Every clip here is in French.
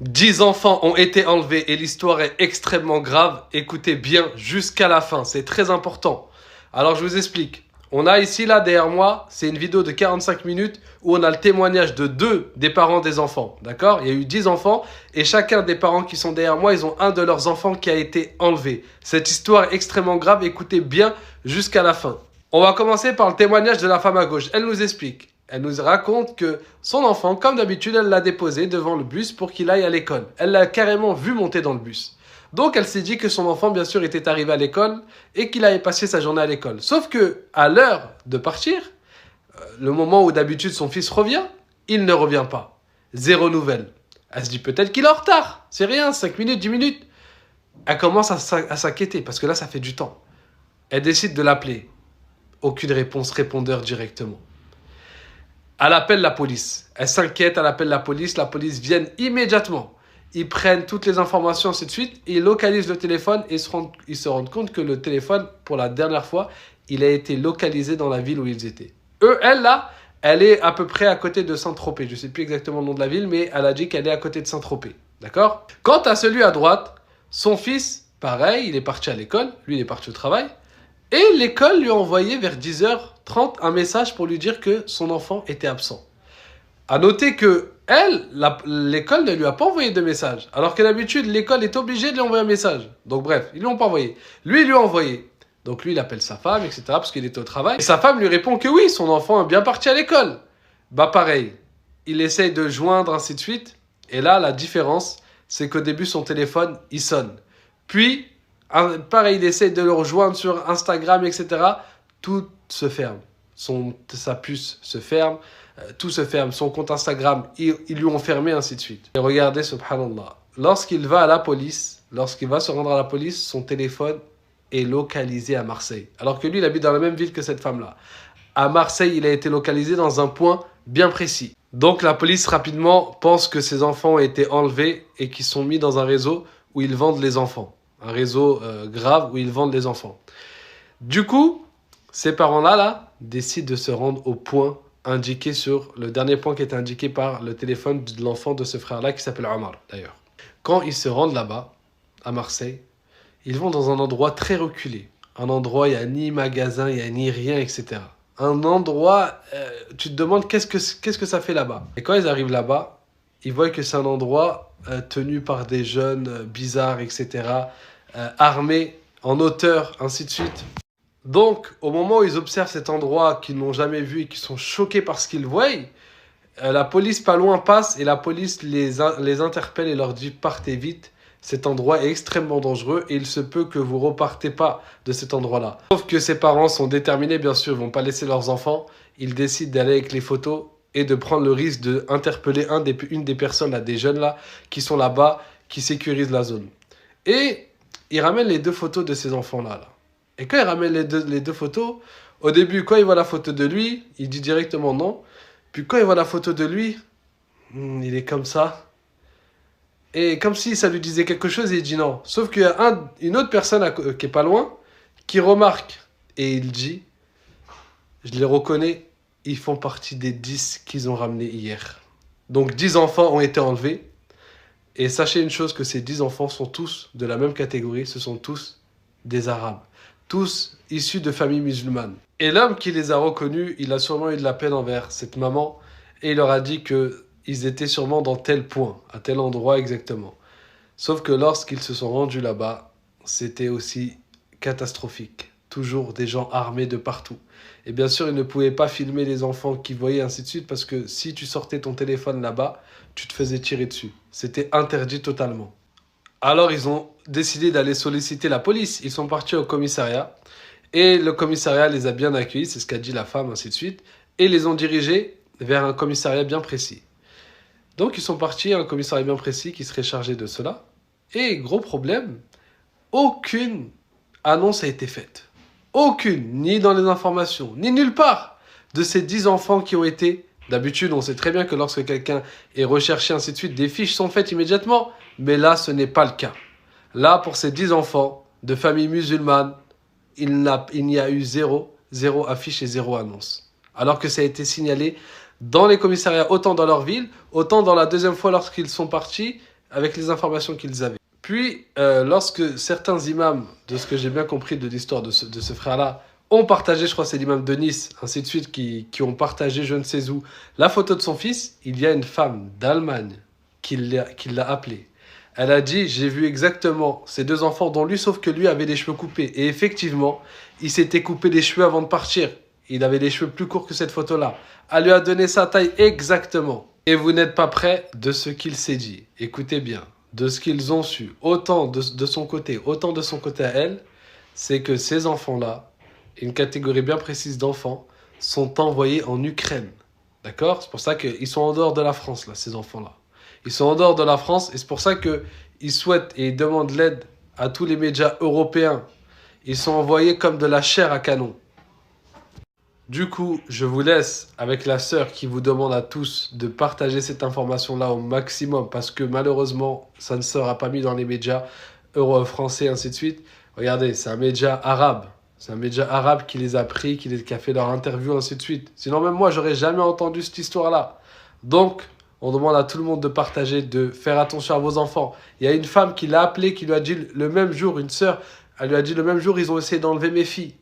10 enfants ont été enlevés et l'histoire est extrêmement grave. Écoutez bien jusqu'à la fin, c'est très important. Alors je vous explique. On a ici, là, derrière moi, c'est une vidéo de 45 minutes où on a le témoignage de 2 des parents des enfants. D'accord? Il y a eu 10 enfants et chacun des parents qui sont derrière moi, ils ont un de leurs enfants qui a été enlevé. Cette histoire est extrêmement grave, écoutez bien jusqu'à la fin. On va commencer par le témoignage de la femme à gauche. Elle nous explique. Elle nous raconte que son enfant, comme d'habitude, elle l'a déposé devant le bus pour qu'il aille à l'école. Elle l'a carrément vu monter dans le bus. Donc elle s'est dit que son enfant, bien sûr, était arrivé à l'école et qu'il avait passé sa journée à l'école. Sauf que à l'heure de partir, le moment où d'habitude son fils revient, il ne revient pas. Zéro nouvelle. Elle se dit peut-être qu'il est en retard. C'est rien, 5 minutes, 10 minutes. Elle commence à s'inquiéter parce que là, ça fait du temps. Elle décide de l'appeler. Aucune réponse, répondeur directement. Elle appelle la police. Elle s'inquiète, elle appelle la police vient immédiatement. Ils prennent toutes les informations, ainsi de suite, et ils localisent le téléphone et ils se rendent compte que le téléphone, pour la dernière fois, il a été localisé dans la ville où ils étaient. Elle, là, elle est à peu près à côté de Saint-Tropez. Je ne sais plus exactement le nom de la ville, mais elle a dit qu'elle est à côté de Saint-Tropez. D'accord? Quant à celui à droite, son fils, pareil, il est parti à l'école. Lui, il est parti au travail. Et l'école lui a envoyé vers 10h30 un message pour lui dire que son enfant était absent. À noter que l'école ne lui a pas envoyé de message. Alors que d'habitude, l'école est obligée de lui envoyer un message. Donc bref, ils ne lui ont pas envoyé. Lui, il lui a envoyé. Donc lui, il appelle sa femme, etc. parce qu'il était au travail. Et sa femme lui répond que oui, son enfant est bien parti à l'école. Bah pareil, il essaye de joindre, ainsi de suite. Et là, la différence, c'est qu'au début, son téléphone, il sonne. Puis, pareil, il essaye de le rejoindre sur Instagram, etc. Tout se ferme. Sa puce se ferme. Tout se ferme. Son compte Instagram, ils lui ont fermé, ainsi de suite. Et regardez, subhanallah. Lorsqu'il va à la police, lorsqu'il va se rendre à la police, son téléphone est localisé à Marseille. Alors que lui, il habite dans la même ville que cette femme-là. À Marseille, il a été localisé dans un point bien précis. Donc la police rapidement pense que ses enfants ont été enlevés et qu'ils sont mis dans un réseau où ils vendent les enfants. Un réseau grave où ils vendent les enfants. Du coup, ces parents-là décident de se rendre au point indiqué sur le dernier point qui était indiqué par le téléphone de l'enfant de ce frère-là qui s'appelle Omar d'ailleurs. Quand ils se rendent là-bas, à Marseille, ils vont dans un endroit très reculé. Un endroit, il n'y a ni magasin, il n'y a ni rien, etc. Un endroit, tu te demandes qu'est-ce que ça fait là-bas. Et quand ils arrivent là-bas, ils voient que c'est un endroit tenu par des jeunes bizarres, etc. Armés, en hauteur, ainsi de suite. Donc, au moment où ils observent cet endroit qu'ils n'ont jamais vu et qui sont choqués par ce qu'ils voient, la police pas loin passe et la police les interpelle et leur dit « Partez vite, cet endroit est extrêmement dangereux et il se peut que vous repartez pas de cet endroit-là. » Sauf que ses parents sont déterminés, bien sûr, ils vont pas laisser leurs enfants. Ils décident d'aller avec les photos et de prendre le risque d'interpeller une des personnes, là, des jeunes là, qui sont là-bas, qui sécurisent la zone. Et ils ramènent les 2 photos de ces enfants-là. Et quand il ramène les deux photos, au début, quand il voit la photo de lui, il dit directement non. Puis quand il voit la photo de lui, il est comme ça. Et comme si ça lui disait quelque chose, il dit non. Sauf qu'il y a une autre personne qui est pas loin, qui remarque. Et il dit, je les reconnais, ils font partie des 10 qu'ils ont ramenés hier. Donc 10 enfants ont été enlevés. Et sachez une chose, que ces 10 enfants sont tous de la même catégorie, ce sont tous des Arabes. Tous issus de familles musulmanes. Et l'homme qui les a reconnus, il a sûrement eu de la peine envers cette maman et il leur a dit qu'ils étaient sûrement dans tel point, à tel endroit exactement. Sauf que lorsqu'ils se sont rendus là-bas, c'était aussi catastrophique. Toujours des gens armés de partout. Et bien sûr, ils ne pouvaient pas filmer les enfants qui voyaient, ainsi de suite, parce que si tu sortais ton téléphone là-bas, tu te faisais tirer dessus. C'était interdit totalement. Alors, ils ont décidé d'aller solliciter la police. Ils sont partis au commissariat. Et le commissariat les a bien accueillis, c'est ce qu'a dit la femme, ainsi de suite. Et les ont dirigés vers un commissariat bien précis. Donc, ils sont partis à un commissariat bien précis qui serait chargé de cela. Et gros problème, aucune annonce a été faite. Aucune, ni dans les informations, ni nulle part, de ces 10 enfants qui ont été... D'habitude, on sait très bien que lorsque quelqu'un est recherché, ainsi de suite, des fiches sont faites immédiatement. Mais là, ce n'est pas le cas. Là, pour ces 10 enfants de famille musulmane, il n'y a eu zéro affiche et zéro annonce. Alors que ça a été signalé dans les commissariats, autant dans leur ville, autant dans la deuxième fois lorsqu'ils sont partis avec les informations qu'ils avaient. Puis, lorsque certains imams, de ce que j'ai bien compris de l'histoire de ce frère-là, ont partagé, je crois que c'est l'imam de Nice, ainsi de suite, qui ont partagé, je ne sais où, la photo de son fils, il y a une femme d'Allemagne qui l'a appelé. Elle a dit, j'ai vu exactement ces deux enfants dont lui, sauf que lui avait les cheveux coupés. Et effectivement, il s'était coupé les cheveux avant de partir. Il avait les cheveux plus courts que cette photo-là. Elle lui a donné sa taille exactement. Et vous n'êtes pas prêts de ce qu'il s'est dit. Écoutez bien, de ce qu'ils ont su, autant de son côté, autant de son côté à elle, c'est que ces enfants-là, une catégorie bien précise d'enfants, sont envoyés en Ukraine. D'accord? C'est pour ça qu'ils sont en dehors de la France, là, ces enfants-là. Ils sont en dehors de la France et c'est pour ça qu'ils souhaitent et ils demandent l'aide à tous les médias européens. Ils sont envoyés comme de la chair à canon. Du coup, je vous laisse avec la sœur qui vous demande à tous de partager cette information-là au maximum parce que malheureusement, ça ne sera pas mis dans les médias français, ainsi de suite. Regardez, c'est un média arabe. C'est un média arabe qui les a pris, qui a fait leur interview, ainsi de suite. Sinon, même moi, j'aurais jamais entendu cette histoire-là. Donc, on demande à tout le monde de partager, de faire attention à vos enfants. Il y a une femme qui l'a appelé, qui lui a dit le même jour, une sœur, elle lui a dit le même jour, ils ont essayé d'enlever mes filles.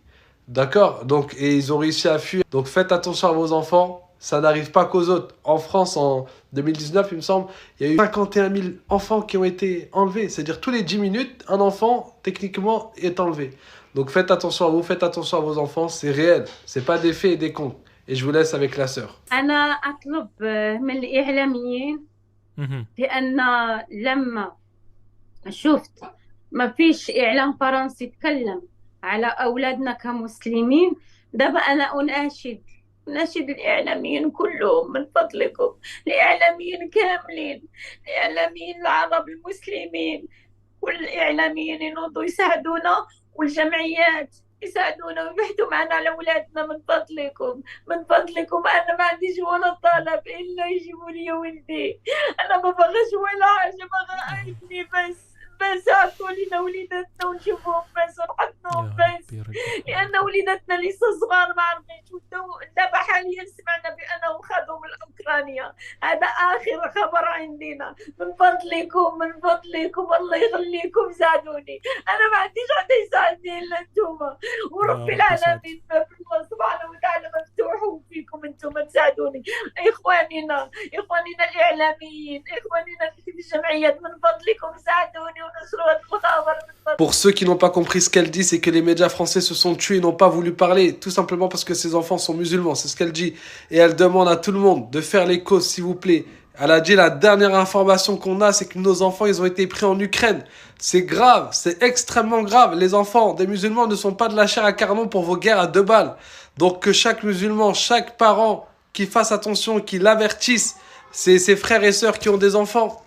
D'accord? Donc, et ils ont réussi à fuir. Donc, faites attention à vos enfants. Ça n'arrive pas qu'aux autres. En France, en 2019, il me semble, il y a eu 51 000 enfants qui ont été enlevés. C'est-à-dire, tous les 10 minutes, un enfant, techniquement, est enlevé. Donc, faites attention à vous, faites attention à vos enfants. C'est réel. C'est pas des faits et des contes. Et je vous laisse avec la sœur. أنا أطلب من الإعلاميين لأن لما شفت ما فيش إعلام فرنسي يتكلم على أولادنا كمسلمين دابا أنا أناشد الإعلاميين كلهم من فضلكم، الإعلاميين كاملين، الإعلاميين العرب المسلمين والإعلاميين ينوضوا يساعدونا والجمعيات يساعدونا ويبحثوا معنا على أولادنا من فضلكم من فضلكم. أنا ما عنديش ولا طلب إلا يجيبوا لي ولدي، أنا ما بغاش ولا حاجة، بغا ابني بس عطوا لنا وليداتنا ونشوفهم بس ونحضنهم بس، لأن وليداتنا لسه صغار ما عرفناش. دابا حاليا سمعنا بأنهم خذوا من أوكرانيا، هذا آخر خبر عندنا. من فضلكم الله يخليكم ساعدوني، أنا ما عنديش حد يساعدني إلا أنتوما، ورب العالمين باب الله سبحانه وتعالى مفتوح فيكم أنتوما تساعدوني. إخواننا الإعلاميين، إخواننا في الجمعيات، من فضلكم ساعدوني ونشروا الخبر. Pour ceux qui n'ont pas compris ce qu'elle dit, c'est que les médias français se sont tués et n'ont pas voulu parler, tout simplement parce que ces enfants sont musulmans, c'est ce qu'elle dit. Et elle demande à tout le monde de faire les causes, s'il vous plaît. Elle a dit la dernière information qu'on a, c'est que nos enfants, ils ont été pris en Ukraine. C'est grave, c'est extrêmement grave. Les enfants des musulmans ne sont pas de la chair à canon pour vos guerres à 2 balles. Donc que chaque musulman, chaque parent qui fasse attention, qui l'avertisse, ses frères et sœurs qui ont des enfants.